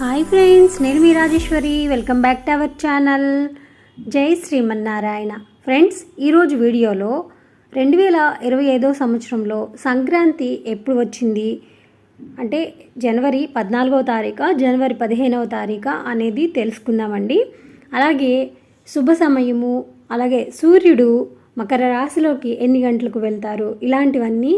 Hi friends, నేను మీ Rajeshwari. Welcome back to our channel. జై శ్రీమన్నారాయణ. ఫ్రెండ్స్, ఈరోజు వీడియోలో 2025 సంవత్సరంలో సంక్రాంతి ఎప్పుడు వచ్చింది అంటే జనవరి 14వ తారీఖు, జనవరి 15వ తారీఖు అనేది తెలుసుకుందామండి. అలాగే శుభ సమయము, అలాగే సూర్యుడు మకర రాశిలోకి ఎన్ని గంటలకు వెళ్తారు, ఇలాంటివన్నీ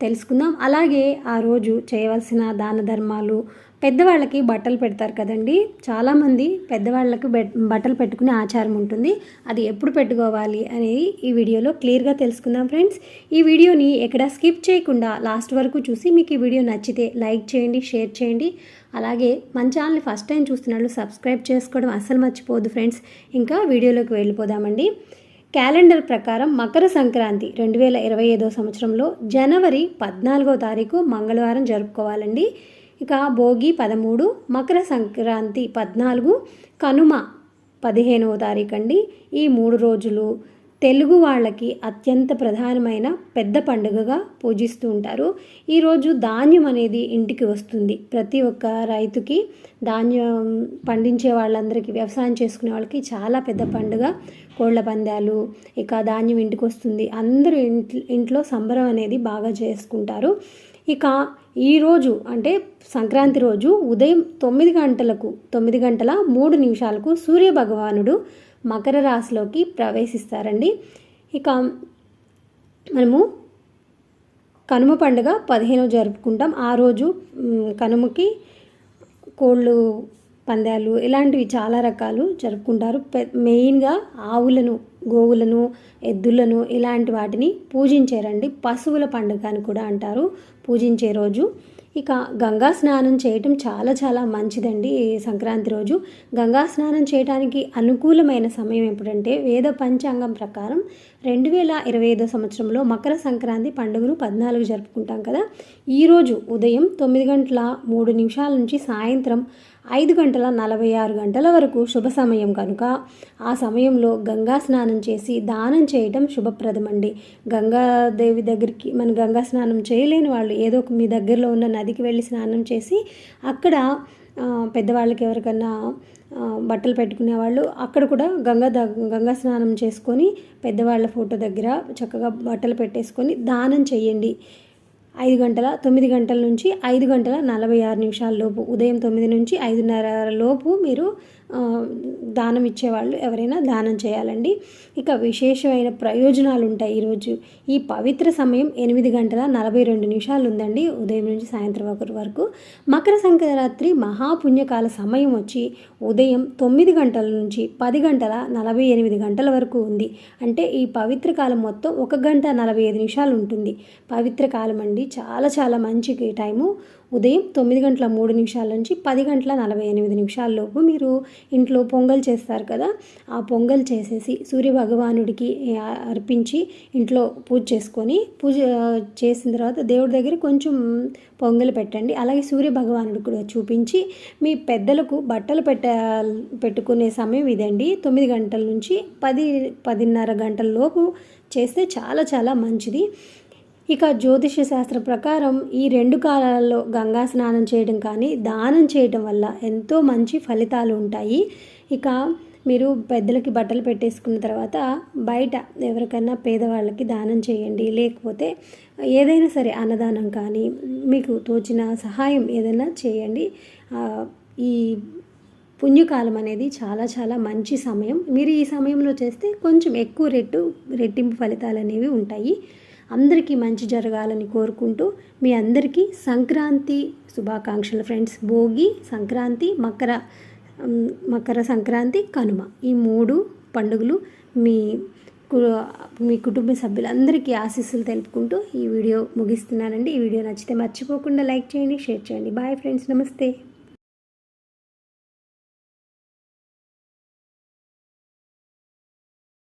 తెలుసుకుందాం. అలాగే ఆ రోజు చేయవలసిన దాన ధర్మాలు, పెద్దవాళ్ళకి బట్టలు పెడతారు కదండి. చాలామంది పెద్దవాళ్ళకి బట్టలు పెట్టుకునే ఆచారం ఉంటుంది. అది ఎప్పుడు పెట్టుకోవాలి అనేది ఈ వీడియోలో క్లియర్గా తెలుసుకుందాం ఫ్రెండ్స్. ఈ వీడియోని ఎక్కడ స్కిప్ చేయకుండా లాస్ట్ వరకు చూసి మీకు ఈ వీడియో నచ్చితే లైక్ చేయండి, షేర్ చేయండి. అలాగే మన ఛానల్ని ఫస్ట్ టైం చూస్తున్నట్లు సబ్స్క్రైబ్ చేసుకోవడం అస్సలు మర్చిపోవద్దు ఫ్రెండ్స్. ఇంకా వీడియోలోకి వెళ్ళిపోదామండి. క్యాలెండర్ ప్రకారం మకర సంక్రాంతి 2025 సంవత్సరంలో జనవరి 14వ తారీఖు మంగళవారం జరుపుకోవాలండి. ఇక భోగి 13, మకర సంక్రాంతి 14, కనుమ 15వ తారీఖు అండి. ఈ 3 రోజులు తెలుగు వాళ్ళకి అత్యంత ప్రధానమైన పెద్ద పండుగగా పూజిస్తూ ఉంటారు. ఈరోజు ధాన్యం అనేది ఇంటికి వస్తుంది. ప్రతి ఒక్క రైతుకి, ధాన్యం పండించే వాళ్ళందరికీ, వ్యవసాయం చేసుకునే వాళ్ళకి చాలా పెద్ద పండుగ. కోళ్ల పందాలు, ఇక ధాన్యం ఇంటికి వస్తుంది. అందరూ ఇంట్లో సంబరం అనేది బాగా చేసుకుంటారు. ఇక ఈరోజు అంటే సంక్రాంతి రోజు ఉదయం 9:03 సూర్య భగవానుడు మకర రాశిలోకి ప్రవేశిస్తారండి. ఇక మనము కనుమ పండుగ 15 జరుపుకుంటాం. ఆ రోజు కనుమకి కోళ్ళు పందాలు ఇలాంటివి చాలా రకాలు జరుపుకుంటారు. మెయిన్గా ఆవులను, గోవులను, ఎద్దులను ఇలాంటి వాటిని పూజించారండి. పశువుల పండుగ అని కూడా అంటారు పూజించే రోజు. ఇక గంగా స్నానం చేయటం చాలా చాలా మంచిదండి. ఈ సంక్రాంతి రోజు గంగా స్నానం చేయడానికి అనుకూలమైన సమయం ఎప్పుడంటే వేద పంచాంగం ప్రకారం 2025 సంవత్సరంలో మకర సంక్రాంతి పండుగను 14 జరుపుకుంటాం కదా. ఈరోజు ఉదయం 9:03 నుంచి సాయంత్రం 5:46 వరకు శుభ సమయం కనుక ఆ సమయంలో గంగా స్నానం చేసి దానం చేయటం శుభప్రదమండి. గంగాదేవి దగ్గరికి మన గంగా స్నానం చేయలేని వాళ్ళు ఏదో మీ దగ్గరలో ఉన్న నదికి వెళ్ళి స్నానం చేసి అక్కడ పెద్దవాళ్ళకి ఎవరికన్నా బట్టలు పెట్టుకునే వాళ్ళు అక్కడ కూడా గంగా స్నానం చేసుకొని పెద్దవాళ్ళ ఫోటో దగ్గర చక్కగా బట్టలు పెట్టేసుకొని దానం చేయండి. 9 గంటల నుంచి 5:46 లోపు, ఉదయం 9 నుంచి 5:30 లోపు మీరు దానం ఇచ్చేవాళ్ళు ఎవరైనా దానం చేయాలండి. ఇక విశేషమైన ప్రయోజనాలు ఉంటాయి ఈరోజు. ఈ పవిత్ర సమయం 8:42 ఉందండి, ఉదయం నుంచి సాయంత్రం వరకు. మకర సంక్రాంతి మహాపుణ్యకాల సమయం వచ్చి ఉదయం 9 గంటల నుంచి 10:48 వరకు ఉంది. అంటే ఈ పవిత్ర కాలం మొత్తం 1:45 ఉంటుంది. పవిత్ర కాలం అండి, చాలా చాలా మంచి టైము. ఉదయం 9:03 నుంచి 10:48 లోపు మీరు ఇంట్లో పొంగల్ చేస్తారు కదా, ఆ పొంగల్ చేసేసి సూర్య భగవానుడికి అర్పించి ఇంట్లో పూజ చేసుకొని, పూజ చేసిన తర్వాత దేవుడి దగ్గర కొంచెం పొంగల్ పెట్టండి. అలాగే సూర్య భగవానుడికి కూడా చూపించి మీ పెద్దలకు బట్టలు పెట్టుకునే సమయం ఇదండి. 9 గంటల నుంచి 10:30 లోపు చేస్తే చాలా చాలా మంచిది. ఇక జ్యోతిష శాస్త్ర ప్రకారం ఈ 2 కాలాలలో గంగా స్నానం చేయడం కానీ దానం చేయడం వల్ల ఎంతో మంచి ఫలితాలు ఉంటాయి. ఇక మీరు పెద్దలకి బట్టలు పెట్టేసుకున్న తర్వాత బయట ఎవరికైనా పేదవాళ్ళకి దానం చేయండి. లేకపోతే ఏదైనా సరే అన్నదానం కానీ మీకు తోచిన సహాయం ఏదైనా చేయండి. ఈ పుణ్యకాలం అనేది చాలా చాలా మంచి సమయం. మీరు ఈ సమయంలో చేస్తే కొంచెం ఎక్కువ రెట్టింపు ఫలితాలు అనేవి ఉంటాయి. అందరికీ మంచి జరగాలని కోరుకుంటూ మీ అందరికీ సంక్రాంతి శుభాకాంక్షలు ఫ్రెండ్స్. భోగి, సంక్రాంతి, మకర సంక్రాంతి, కనుమ ఈ 3 పండుగలు మీ కుటుంబ సభ్యులందరికీ ఆశీస్సులు తెలుపుకుంటూ ఈ వీడియో ముగిస్తున్నానండి. ఈ వీడియో నచ్చితే మర్చిపోకుండా లైక్ చేయండి, షేర్ చేయండి. బాయ్ ఫ్రెండ్స్, నమస్తే.